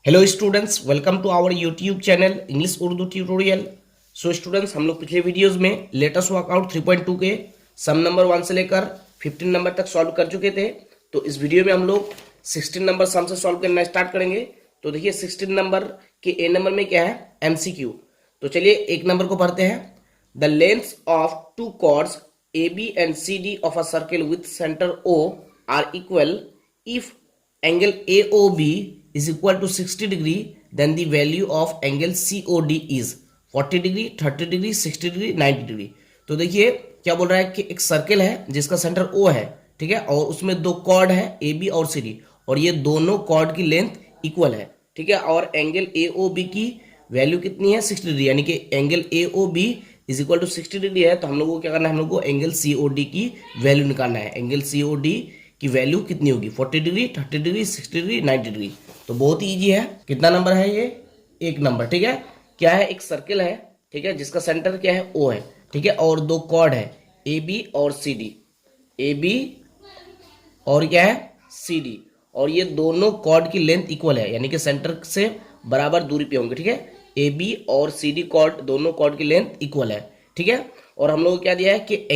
Hello students, welcome to our YouTube channel English Urdu tutorial. So students, हम लोग पिछले videos में लेटेस्ट वर्कआउट 3.2 के सम नंबर 1 से लेकर 15 नंबर तक सॉल्व कर चुके थे। तो इस वीडियो में हम लोग 16 नंबर सम से सॉल्व करना स्टार्ट करेंगे। तो देखिए 16 नंबर के ए नंबर में क्या है, एमसीक्यू। तो चलिए एक नंबर को पढ़ते हैं। The length of two chords A B and C D of a circle with centre O are equal if angle AOB is equal to 60 degree, then the value of angle COD is 40 degree, 30 degree, 60 degree, 90 degree. तो देखिए क्या बोल रहा है कि एक circle है जिसका सेंटर O है, ठीक है, और उसमें दो कॉर्ड है AB और CD, और ये दोनों कॉर्ड की लेंथ इक्वल है, ठीक है, और एंगल AOB की वैल्यू कितनी है, 60 डिग्री, यानी कि angle AOB is equal to 60 degree है। तो हम लोगों को क्या करना है, हम लोग को एंगल COD की वैल्यू निकालना है। एंगल COD की वैल्यू कितनी होगी, 40 डिग्री, 30 डिग्री, 60 डिग्री, 90 डिग्री। तो बहुत ही ईजी है। कितना नंबर है ये, एक नंबर, ठीक है। क्या है, एक सर्किल है, ठीक है, जिसका सेंटर क्या है, ओ है, ठीक है, और दो कॉर्ड है ए बी और सी डी, ए बी और क्या है, सी डी, और ये दोनों कॉर्ड की लेंथ इक्वल है, यानी कि सेंटर से बराबर दूरी पे होंगे, ठीक है। ए बी और सी डी कॉर्ड, दोनों कॉर्ड की लेंथ इक्वल है, ठीक है। और हम लोग को क्या दिया है कि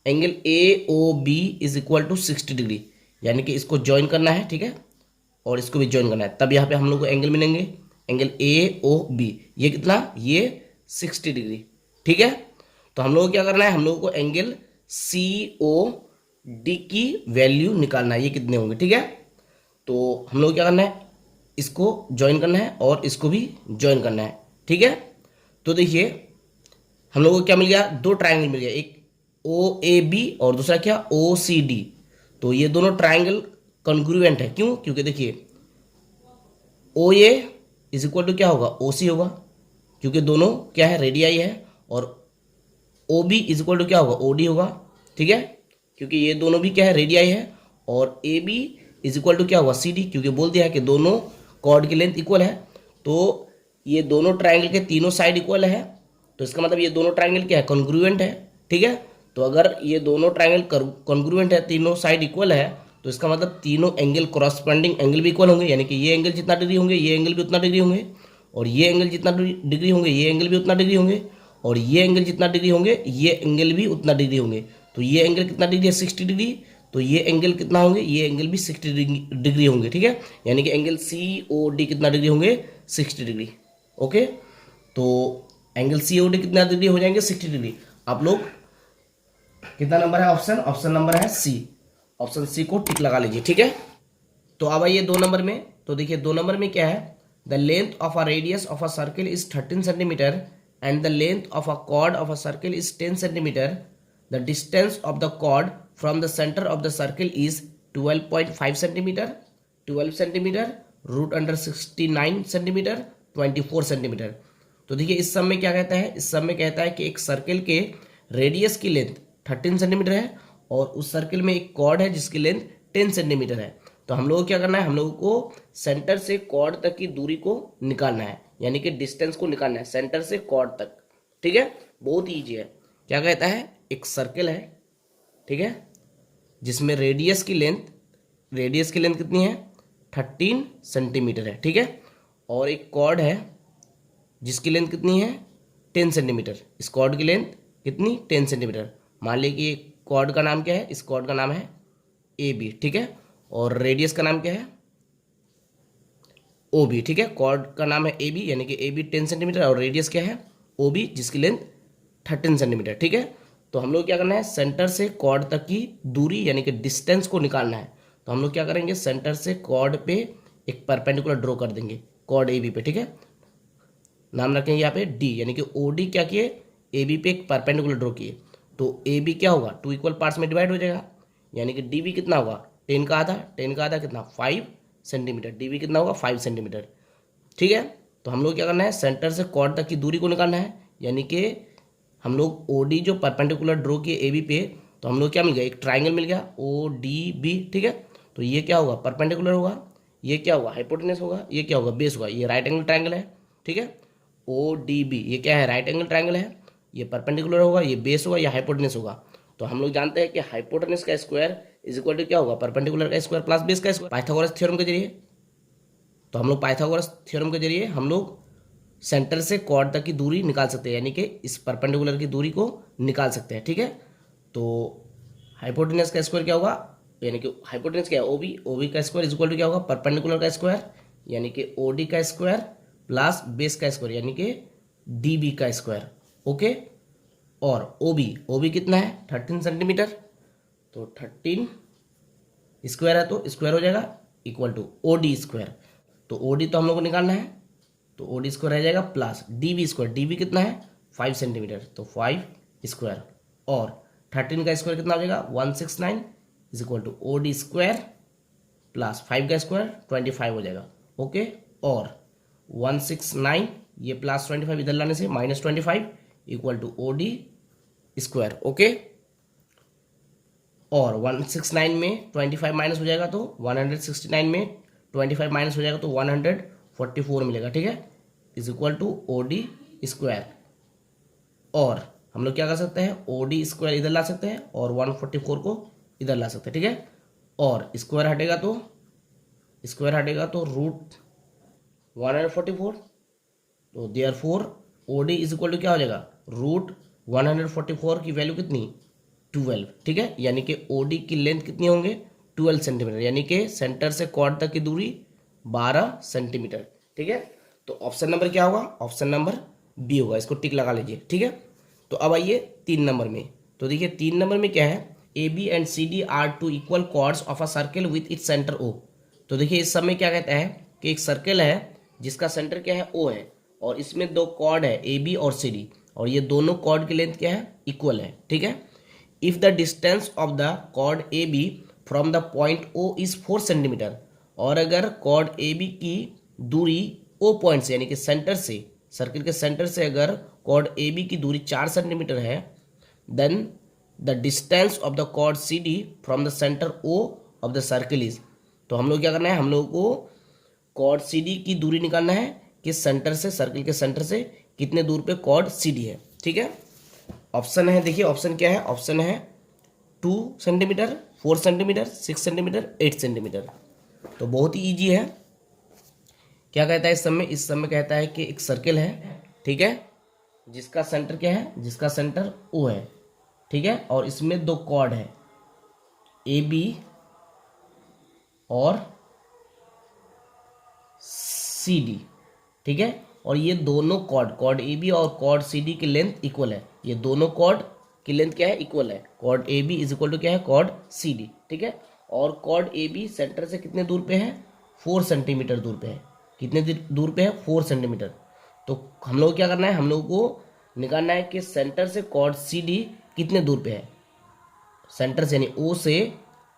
angle A O B is equal to 60 degree, यानी कि इसको ज्वाइन करना है, ठीक है, और इसको भी ज्वाइन करना है, तब यहाँ पे हम लोग को एंगल मिलेंगे। एंगल ए ओ बी ये कितना, ये 60 डिग्री, ठीक है। तो हम लोग को क्या करना है, हम लोग को एंगल सी ओ डी की वैल्यू निकालना है, ये कितने होंगे, ठीक है। तो हम लोग क्या करना है, इसको ज्वाइन करना है और इसको भी ज्वाइन करना है, ठीक है। तो देखिए हम लोग को क्या मिल गया, दो ट्राइंगल मिल गया, एक ओ ए बी और दूसरा क्या, ओ सी डी। तो ये दोनों ट्राइंगल कॉन्ग्रुएंट है, क्यों, क्योंकि देखिए ओ ए इज इक्वल टू क्या होगा, ओ सी होगा, क्योंकि दोनों क्या है, रेडियाई है, और O B is equal to क्या होगा, ओ डी होगा, ठीक है, क्योंकि ये दोनों भी क्या है, रेडियाई है, और A B is equal to क्या होगा, सी डी, क्योंकि बोल दिया है कि दोनों कॉर्ड की लेंथ इक्वल है। तो ये दोनों ट्राइंगल के तीनों साइड इक्वल है, तो इसका मतलब ये दोनों ट्राइंगल क्या है, कॉन्ग्रुएंट है, ठीक है। तो अगर ये दोनों ट्राइंगल कॉन्ग्रुएंट है, तीनों साइड इक्वल है, तो इसका मतलब तीनों एंगल कॉरस्पॉन्डिंग एंगल भी इक्वल होंगे, यानी कि ये एंगल जितना डिग्री होंगे ये एंगल भी उतना डिग्री होंगे, और ये एंगल जितना डिग्री होंगे ये एंगल भी उतना डिग्री होंगे, और ये एंगल जितना डिग्री होंगे ये एंगल भी उतना डिग्री होंगे। तो ये एंगल कितना डिग्री है, 60 डिग्री, तो ये एंगल कितना होंगे, ये एंगल भी 60 डिग्री होंगे, ठीक है, यानी कि एंगल सी ओ डी कितना डिग्री होंगे, 60 डिग्री, ओके। तो एंगल सी ओ डी कितना डिग्री हो जाएंगे, 60 डिग्री। आप लोग कितना नंबर है, ऑप्शन ऑप्शन नंबर है सी, ऑप्शन सी को टिक लगा लीजिए, ठीक है। तो अब आइए दो नंबर में। तो देखिए दो नंबर में क्या है, the length of a radius of a circle is 13 centimetre and the length of a chord of a circle is 10 centimetre. The distance of the chord from the centre of the circle is 12.5 centimetre, 12 centimetre, root under 69 centimetre, 24 centimetre. तो देखिए इस सब में क्या कहता है, इस सब में कहता है कि एक सर्किल के रेडियस की लेंथ 13 सेंटीमीटर है, और उस सर्किल में एक कॉर्ड है जिसकी लेंथ 10 सेंटीमीटर है। तो हम लोग को क्या करना है, हम लोग को सेंटर से कॉर्ड तक की दूरी को निकालना है, यानी कि डिस्टेंस को निकालना है सेंटर से कॉर्ड तक, ठीक है। बहुत ईजी है। क्या कहता है, एक सर्किल है, ठीक है, जिसमें रेडियस की लेंथ कितनी है, 13 सेंटीमीटर है, ठीक है, और एक कॉर्ड है जिसकी लेंथ कितनी है, 10 सेंटीमीटर। इस कॉर्ड की लेंथ कितनी, 10 सेंटीमीटर। मान लीजिए कि कॉर्ड का नाम क्या है, इस कॉर्ड का नाम है ए बी, ठीक है, और रेडियस का नाम क्या है, ओ बी, ठीक है। कॉर्ड का नाम है ए बी, यानी कि ए बी 10 सेंटीमीटर, और रेडियस क्या है, ओ बी, जिसकी लेंथ 13 सेंटीमीटर, ठीक है। तो हम लोग क्या करना है, सेंटर से कॉर्ड तक की दूरी यानी कि डिस्टेंस को निकालना है। तो हम लोग क्या करेंगे, सेंटर से कॉर्ड पे एक परपेंडिकुलर ड्रॉ कर देंगे, कॉर्ड ए बी पे, ठीक है, नाम रखेंगे यहाँ पे डी, यानी कि ओ डी क्या किए, ए बी पे एक परपेंडिकुलर ड्रॉ किए। तो ए बी क्या होगा, टू इक्वल पार्ट्स में डिवाइड हो जाएगा, यानी कि डी बी कितना होगा, 10 का आधा, 10 का आधा कितना, 5 सेंटीमीटर, डी बी कितना होगा, 5 सेंटीमीटर, ठीक है। तो हम लोग क्या करना है, सेंटर से कॉर्ड तक की दूरी को निकालना है, यानी कि हम लोग ओ डी जो परपेंडिकुलर ड्रॉ किए ए बी पे, तो हम लोग क्या मिल गया, एक ट्राइंगल मिल गया ओ डी बी, ठीक है। तो ये क्या होगा, परपेंडिकुलर होगा, ये क्या होगा, हाइपोटेनस होगा, ये क्या होगा, बेस होगा, ये राइट एंगल ट्राइंगल है, ठीक है। ओ डी बी ये क्या है, राइट एंगल ट्राइंगल है, ये परपेंडिकुलर होगा, ये बेस होगा, या हाइपोटेनस होगा। तो हम लोग जानते हैं कि हाइपोटेनस का स्क्वायर इज इक्वल टू क्या होगा, परपेंडिकुलर का स्क्वायर प्लस बेस का स्क्वायर, पाइथागोरस थ्योरम के जरिए। तो हम लोग पाइथागोरस थ्योरम के जरिए हम लोग सेंटर से कॉर्ड तक की दूरी निकाल सकते हैं, यानी कि इस परपेंडिकुलर की दूरी को निकाल सकते हैं। ठीक है, तो हाइपोटेनस का स्क्वायर क्या होगा, यानी कि हाइपोटेनस क्या है, ओबी, ओबी का स्क्वायर इज इक्वल टू क्या होगा, परपेंडिकुलर का स्क्वायर यानी कि ओडी का स्क्वायर प्लस बेस का स्क्वायर यानी कि डीबी का स्क्वायर। ओके, और ओबी, ओबी कितना है 13 सेंटीमीटर, तो 13 स्क्वायर है तो स्क्वायर हो जाएगा इक्वल टू ओडी स्क्वायर, तो ओडी तो हम लोग को निकालना है, तो ओडी स्क्वायर रह जाएगा प्लस डीबी स्क्वायर, डीबी कितना है 5 सेंटीमीटर, तो 5 स्क्वायर, और 13 का स्क्वायर कितना हो जाएगा 169 is equal to OD square plus 5 का स्क्वायर 25 हो जाएगा। ओके, और 169 ये प्लस 25 इधर लाने से minus 25 equal to OD square. Okay, और 169 में 25 माइनस हो जाएगा तो 169 में 25 माइनस हो जाएगा तो 144 मिलेगा। ठीक है, is equal to OD square, और हम लोग क्या कर सकते हैं, ओडी स्क्वायर इधर ला सकते हैं और 144 को इधर ला सकते हैं। ठीक है, और स्क्वायर हटेगा तो रूट 144, तो therefore OD is equal to क्या हो जाएगा, रूट 144 की वैल्यू कितनी 12। ठीक है, यानी कि ओडी की लेंथ कितनी होंगे 12 सेंटीमीटर, यानी कि सेंटर से कॉर्ड तक की दूरी 12 सेंटीमीटर। ठीक है, तो ऑप्शन नंबर क्या होगा, ऑप्शन नंबर बी होगा, इसको टिक लगा लीजिए। ठीक है, तो अब आइए 3 नंबर में, तो देखिए 3 नंबर में क्या है, A B and C D are two equal chords of a circle with its centre O. तो देखिए इस सब में क्या कहता है कि एक सर्किल है जिसका सेंटर क्या है ओ है, और इसमें दो कॉर्ड है ए बी और सी डी, और ये दोनों कॉर्ड की लेंथ क्या है इक्वल है। ठीक है, if the distance of the chord A B from the point O is 4 centimetre, और अगर कॉर्ड ए बी की दूरी ओ पॉइंट से यानी कि सेंटर से, सर्किल के सेंटर से अगर कॉर्ड ए बी की दूरी 4 सेंटीमीटर है, then the distance of the chord C D from the centre O of the circle is. तो हम लोग क्या करना है, हम लोग को कॉर्ड सी डी की दूरी निकालना है कि सेंटर से, सर्किल के सेंटर से कितने दूर पे कॉर्ड सी डी है। ठीक है, ऑप्शन है, देखिए ऑप्शन क्या है, ऑप्शन है 2 सेंटीमीटर, 4 सेंटीमीटर, 6 सेंटीमीटर, 8 सेंटीमीटर। तो बहुत ही ईजी है। क्या कहता है इस समय कहता है कि एक सर्किल है, ठीक है, जिसका सेंटर क्या है, जिसका सेंटर ओ है। ठीक है, और इसमें दो कॉर्ड है ए बी और सी डी। ठीक है, और ये दोनों कॉर्ड ए बी और कॉर्ड सी डी की लेंथ इक्वल है, ये दोनों कॉर्ड की लेंथ क्या है इक्वल है, chord A B is equal to क्या है कॉर्ड सी डी। ठीक है, और कॉर्ड ए बी सेंटर से कितने दूर पे है 4 सेंटीमीटर दूर पे है, कितने दूर पे है 4 सेंटीमीटर। तो हम लोग क्या करना है, हम लोग को निकालना है कि सेंटर से कॉर्ड सी डी कितने दूर पे है, सेंटर से यानी ओ से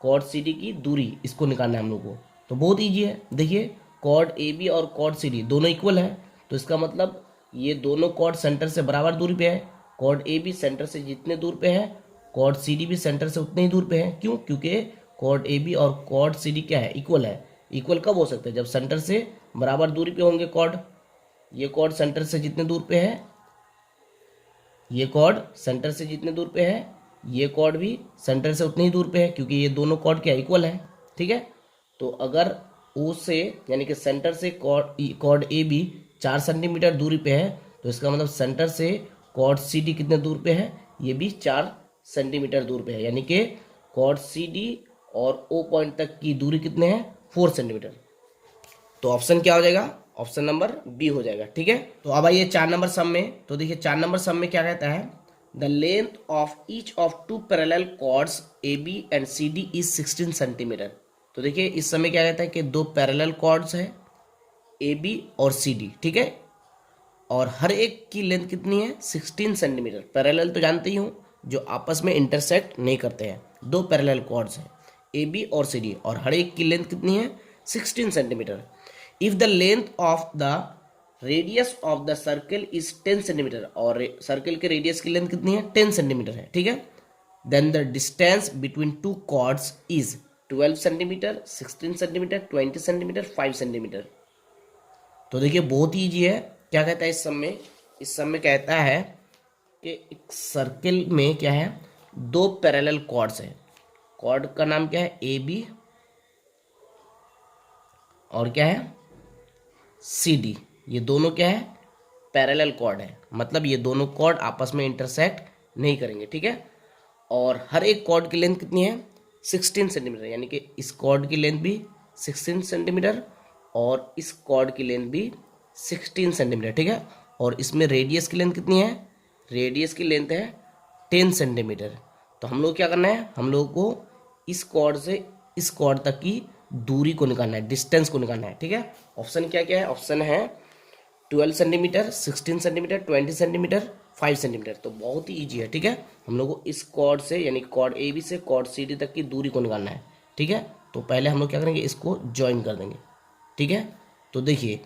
कॉर्ड सी डी की दूरी, इसको निकालना है हम लोग को। तो बहुत ईजी है, देखिए कॉर्ड ए बी और कॉर्ड सी डी दोनों इक्वल है, तो इसका मतलब ये दोनों कॉर्ड सेंटर से बराबर दूरी पे है, कॉर्ड ए बी सेंटर से जितने दूर पे है कॉर्ड सी डी भी सेंटर से उतने ही दूर पे है। क्यों, क्योंकि कॉर्ड ए बी और कॉर्ड सी डी क्या है इक्वल है। इक्वल कब हो सकते हैं, जब सेंटर से बराबर दूरी पे होंगे कॉर्ड। ये कॉर्ड सेंटर से जितने दूर पे है, ये कॉर्ड सेंटर से जितने दूर पे है, ये कॉर्ड भी सेंटर से उतनी ही दूर पे है, क्योंकि ये दोनों कॉर्ड क्या इक्वल है। ठीक है, तो अगर ओ से यानी कि सेंटर से कॉर्ड ए बी 4 सेंटीमीटर दूरी पे है, तो इसका मतलब सेंटर से कॉर्ड सी डी कितने दूर पे है, ये भी 4 सेंटीमीटर दूर पे है, यानी कि कॉर्ड सी डी और ओ पॉइंट तक की दूरी कितने हैं 4 सेंटीमीटर। तो ऑप्शन क्या हो जाएगा, ऑप्शन नंबर बी हो जाएगा। ठीक है, तो अब आइए 4 नंबर सम में, तो देखिए 4 नंबर सम में क्या कहता है, the length of each of 2 parallel chords A B and C D is 16 centimetre. तो देखिए इस समय क्या कहता है कि दो पैरेलल कॉर्ड्स है ए बी और सी डी। ठीक है, और हर एक की लेंथ कितनी है 16 सेंटीमीटर। पैरेलल तो जानते ही हूँ, जो आपस में इंटरसेक्ट नहीं करते हैं। दो पैरेलल कॉर्ड्स हैं ए बी और सी डी, और हर एक की लेंथ कितनी है 16 centimetre. If the length of the radius of the circle is 10 centimetre, और सर्कल के रेडियस की लेंथ कितनी है 10 सेंटीमीटर है। ठीक है, then the distance between 2 chords is 12 centimetre, 16 centimetre, 20 centimetre, 5 centimetre. तो देखिए बहुत ही ईजी है। क्या कहता है इस सब में कहता है कि एक सर्किल में क्या है, दो पैरेलल कॉर्ड्स है। कॉर्ड का नाम क्या है ए बी, और क्या है सी डी, ये दोनों क्या है, पैरेलल कॉर्ड है, मतलब ये दोनों कॉर्ड आपस में इंटरसेक्ट नहीं करेंगे, ठीक है। और हर एक कॉर्ड की लेंथ कितनी है, 16 सेंटीमीटर, यानी कि इस कॉर्ड की लेंथ भी 16 सेंटीमीटर और इस कॉर्ड की लेंथ भी 16 सेंटीमीटर, ठीक है। और इसमें रेडियस की लेंथ कितनी है, रेडियस की लेंथ है 10 सेंटीमीटर। तो हम लोग क्या करना है, हम लोग को इस कॉर्ड से इस कॉर्ड तक की दूरी को निकालना है, डिस्टेंस को निकालना है, ठीक है। ऑप्शन क्या क्या है, ऑप्शन है 12 सेंटीमीटर, 16 सेंटीमीटर, 20 सेंटीमीटर, 5 सेंटीमीटर। तो बहुत ही ईजी है, ठीक है। हम लोग को इस कॉर्ड से यानी कॉर्ड ए बी से कॉर्ड सी डी तक की दूरी को निकालना है, ठीक है। तो पहले हम लोग क्या करेंगे, इसको ज्वाइन कर देंगे, ठीक है। तो देखिए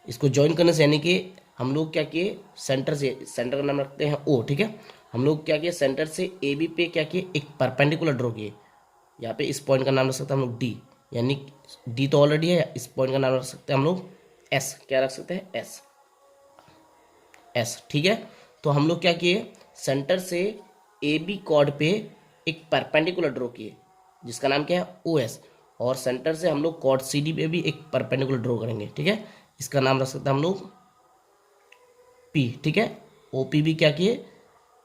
इसको ज्वाइन करने से यानी कि हम लोग क्या किए, सेंटर से, सेंटर का नाम रखते हैं ओ, ठीक है। हम लोग क्या किए, सेंटर से ए बी पे क्या किए, एक परपेंडिकुलर ड्रॉ किए। यहाँ पे इस पॉइंट का नाम रख सकते हैं हम लोग डी, यानी डी तो ऑलरेडी है, इस पॉइंट का नाम रख सकते हैं हम लोग एस, क्या रख सकते हैं, एस, एस, ठीक है। तो हम लोग क्या किए, सेंटर से ए बी कॉर्ड पे एक परपेंडिकुलर ड्रॉ किए जिसका नाम क्या है, ओ एस। और सेंटर से हम लोग कॉर्ड सी डी पे भी एक परपेंडिकुलर ड्रॉ करेंगे, ठीक है। इसका नाम रख सकते हैं हम लोग पी, ठीक है। ओ पी भी क्या किए,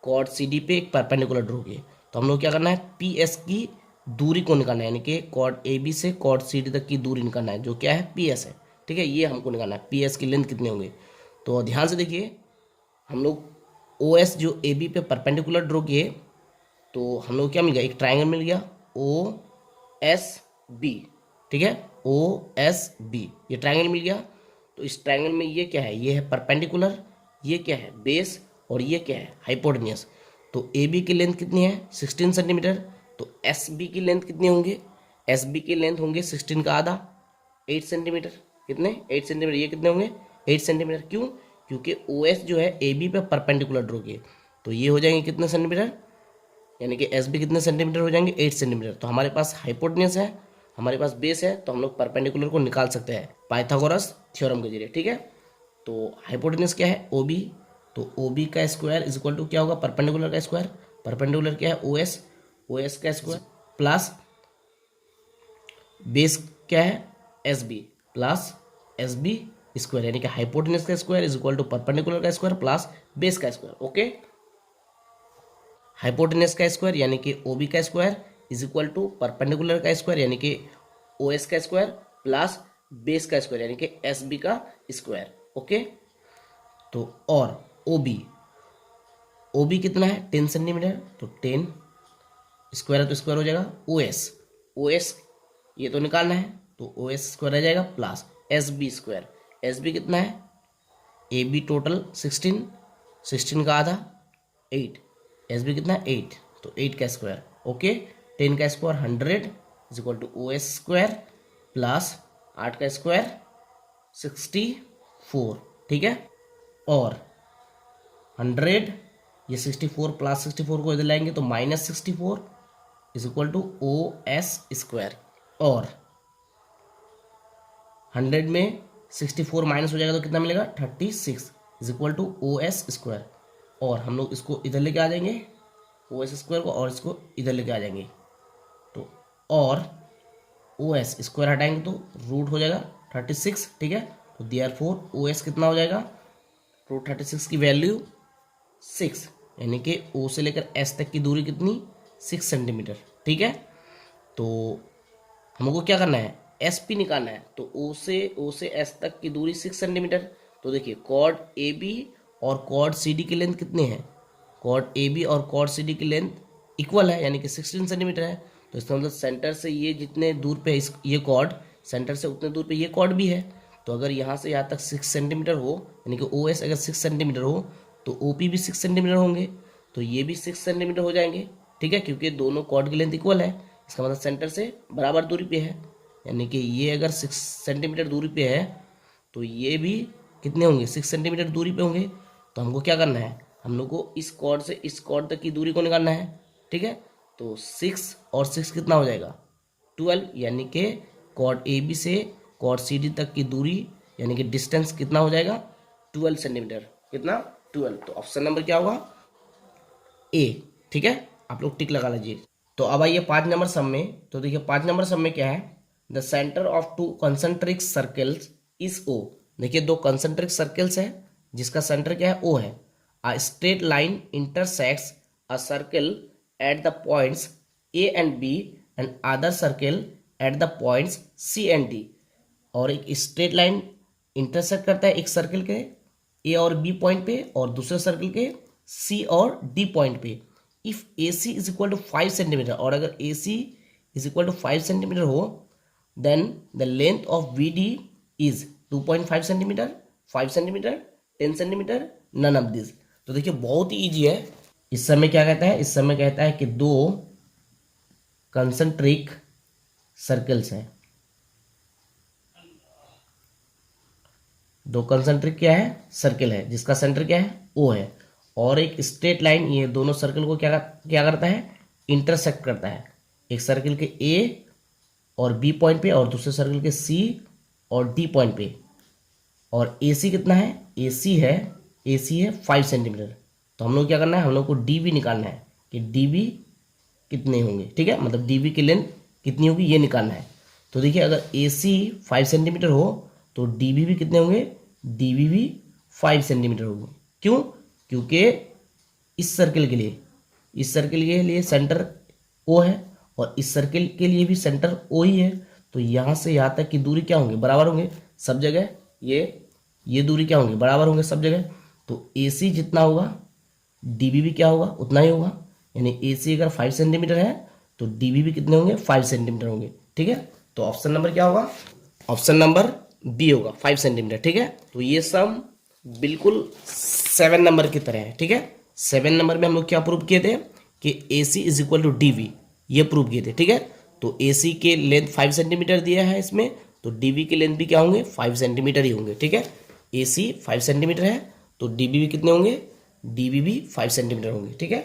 कॉर्ड सी डी पे एक परपेंडिकुलर ड्रॉ किए। तो हम लोग क्या करना है, पी एस की दूरी को निकालना है, यानी कि कॉर्ड ए बी से कॉर्ड सी डी तक की दूरी निकालना है, जो क्या है, पी एस है, ठीक है। ये हमको निकालना है, पी एस की लेंथ कितने होंगे। तो ध्यान से देखिए, हम लोग ओ एस जो ए बी पे परपेंडिकुलर ड्रॉ किए, तो हम लोग क्या मिल गया, एक ट्राइंगल मिल गया ओ एस बी, ठीक है, ओ एस बी, ये ट्राइंगल मिल गया। तो इस ट्राइंगल में ये क्या है, ये है परपेंडिकुलर, ये क्या है, बेस, और ये क्या है, हाइपोटेन्यूस। तो ए बी की लेंथ कितनी है, 16 सेंटीमीटर। तो एस बी की लेंथ कितनी होंगे, एस बी की लेंथ होंगे 16 का आधा, 8 सेंटीमीटर। कितने, 8 सेंटीमीटर। ये कितने होंगे, 8 सेंटीमीटर। क्यों, क्योंकि ओ एस जो है ए बी पे परपेंडिकुलर ड्रॉ किए, तो ये हो जाएंगे कितने सेंटीमीटर, यानी कि एस बी कितने सेंटीमीटर हो जाएंगे, 8 सेंटीमीटर। तो हमारे पास हाइपोटेन्यूस है, हमारे पास बेस है, तो हम लोग परपेंडिकुलर को निकाल सकते हैं पाइथागोरस थ्योरम के जरिए, ठीक है। तो हाइपोटेन्यूस क्या है, ओ बी। तो ओ बी का स्क्वायर इज इक्वल टू क्या होगा, परपेंडिकुलर का स्क्वायर। परपेंडिकुलर क्या है, ओ एस, ओ एस का स्क्वायर प्लस बेस क्या है, S B, plus S B square, यानी कि हाइपोटेन्यूस का square is equal to perpendicular का स्क्वायर प्लस बेस का स्क्वायर, ओके। हाइपोटेन्यूस का स्क्वायर यानी कि ओ बी का square is equal to perpendicular का स्क्वायर यानी कि ओ एस का स्क्वायर प्लस बेस का स्क्वायर यानी कि एस बी का स्क्वायर, ओके। तो और ओ बी कितना है, 10 सेंटीमीटर। तो 10 स्क्वायर है तो स्क्वायर हो जाएगा, ओ एस ये तो निकालना है, तो ओ एस स्क्वायर आ जाएगा प्लस एस बी कितना है, ए बी टोटल 16, 16 का आधा 8, एस बी कितना है 8, तो 8 का स्क्वायर, ओके। 10 का square 100 is equal to O S square plus 8 का स्क्वायर 64, ठीक है। और 100, ये 64 प्लस 64 को इधर लाएंगे तो -64 is equal to O S square. और 100 में 64 माइनस हो जाएगा तो कितना मिलेगा, 36 is equal to O S square. और हम लोग इसको इधर लेके आ जाएंगे, ओ एस स्क्वायर को, और इसको इधर लेके आ जाएंगे। तो और ओ एस स्क्वायर हटाएंगे तो रूट हो जाएगा 36, ठीक है। तो देयरफॉर ओ एस कितना हो जाएगा, रूट 36 की वैल्यू 6, यानी कि ओ से लेकर एस तक की दूरी कितनी, 6 सेंटीमीटर, ठीक है। तो हमको क्या करना है, एस पी निकालना है। तो ओ से एस तक की दूरी 6 सेंटीमीटर। तो देखिए कॉर्ड ए बी और कॉर्ड सी डी की लेंथ कितनी है, कॉर्ड ए बी और कॉर्ड सी डी की लेंथ इक्वल है, यानी कि 16 सेंटीमीटर है। तो इसका मतलब सेंटर से ये जितने दूर पे ये कॉर्ड, सेंटर से उतने दूर पे ये कॉर्ड भी है। तो अगर यहाँ से यहाँ तक 6 सेंटीमीटर हो, यानी कि ओ एस अगर 6 सेंटीमीटर हो, तो ओ पी भी 6 सेंटीमीटर होंगे, तो ये भी 6 सेंटीमीटर हो जाएंगे, ठीक है, क्योंकि दोनों कॉर्ड की लेंथ इक्वल है। इसका मतलब सेंटर से बराबर दूरी पे है, यानी कि ये अगर 6 सेंटीमीटर दूरी पे है तो ये भी कितने होंगे, 6 सेंटीमीटर दूरी पे होंगे। तो हमको क्या करना है, हम लोग को इस कॉर्ड से इस कॉर्ड तक की दूरी को निकालना है, ठीक है। तो 6 और 6 कितना हो जाएगा, 12, यानी कि कॉर्ड ए बी से कॉर्ड सी डी तक की दूरी यानी कि डिस्टेंस कितना हो जाएगा, 12 सेंटीमीटर। कितना, 12। तो ऑप्शन नंबर क्या होगा, ए, ठीक है। आप लोग टिक लगा लीजिए। तो अब आइए 5 नंबर सम में। तो देखिए 5 नंबर सम में क्या है, the centre of two concentric circles is O, देखिए दो कंसेंट्रिक सर्कल्स है जिसका सेंटर क्या है ओ है। A straight line intersects a circle at the points A and B and other circle at the points C and D. और एक straight line intersect करता है एक सर्कल के ए और बी पॉइंट पे और दूसरे सर्कल के सी और डी पॉइंट पे। If A C is equal to 5 centimetre, और अगर A C is equal to 5 centimetre हो then the length of B D is 2.5 centimetre, 5 centimetre, 10 centimetre, none of this. तो देखिए बहुत ही ईजी है। इस समय क्या कहता है, इस समय कहता है कि दो कंसेंट्रिक सर्कल्स हैं, दो कंसेंट्रिक क्या है सर्कल है जिसका सेंटर क्या है ओ है, और एक स्ट्रेट लाइन ये दोनों सर्कल को क्या क्या करता है इंटरसेक्ट करता है, एक सर्कल के ए और बी पॉइंट पे और दूसरे सर्कल के सी और डी पॉइंट पे। और ए सी कितना है, ए सी है 5 सेंटीमीटर। तो हम लोग क्या करना है, हम लोग को डी बी निकालना है कि डी बी कितने होंगे, ठीक है, मतलब डी बी की लेंथ कितनी होगी ये निकालना है। तो देखिए अगर ए सी 5 सेंटीमीटर हो तो डी बी भी कितने होंगे, डी बी भी 5 सेंटीमीटर होंगे। क्यों, क्योंकि इस सर्कल के लिए सेंटर ओ है और इस सर्कल के लिए भी सेंटर ओ ही है। तो यहाँ से यहाँ तक की दूरी क्या होंगे, बराबर होंगे सब जगह। ये दूरी क्या होंगे, बराबर होंगे सब जगह। तो ए सी जितना होगा डी बी भी क्या होगा उतना ही होगा, यानी ए सी अगर 5 सेंटीमीटर है तो डी बी भी कितने होंगे 5 सेंटीमीटर होंगे, ठीक है। तो ऑप्शन नंबर क्या होगा, ऑप्शन नंबर बी होगा 5 सेंटीमीटर, ठीक है। तो ये सम बिल्कुल 7 नंबर की तरह है, ठीक है। 7 नंबर में हम लोग क्या प्रूव किए थे कि A C is equal to D V, ये प्रूव किए थे, ठीक है। तो ए सी के लेंथ 5 सेंटीमीटर दिया है इसमें, तो डी वी की लेंथ भी क्या होंगे 5 सेंटीमीटर ही होंगे, ठीक है। ए सी 5 सेंटीमीटर है तो डी बी भी कितने होंगे, डी बी भी 5 सेंटीमीटर होंगे, ठीक है।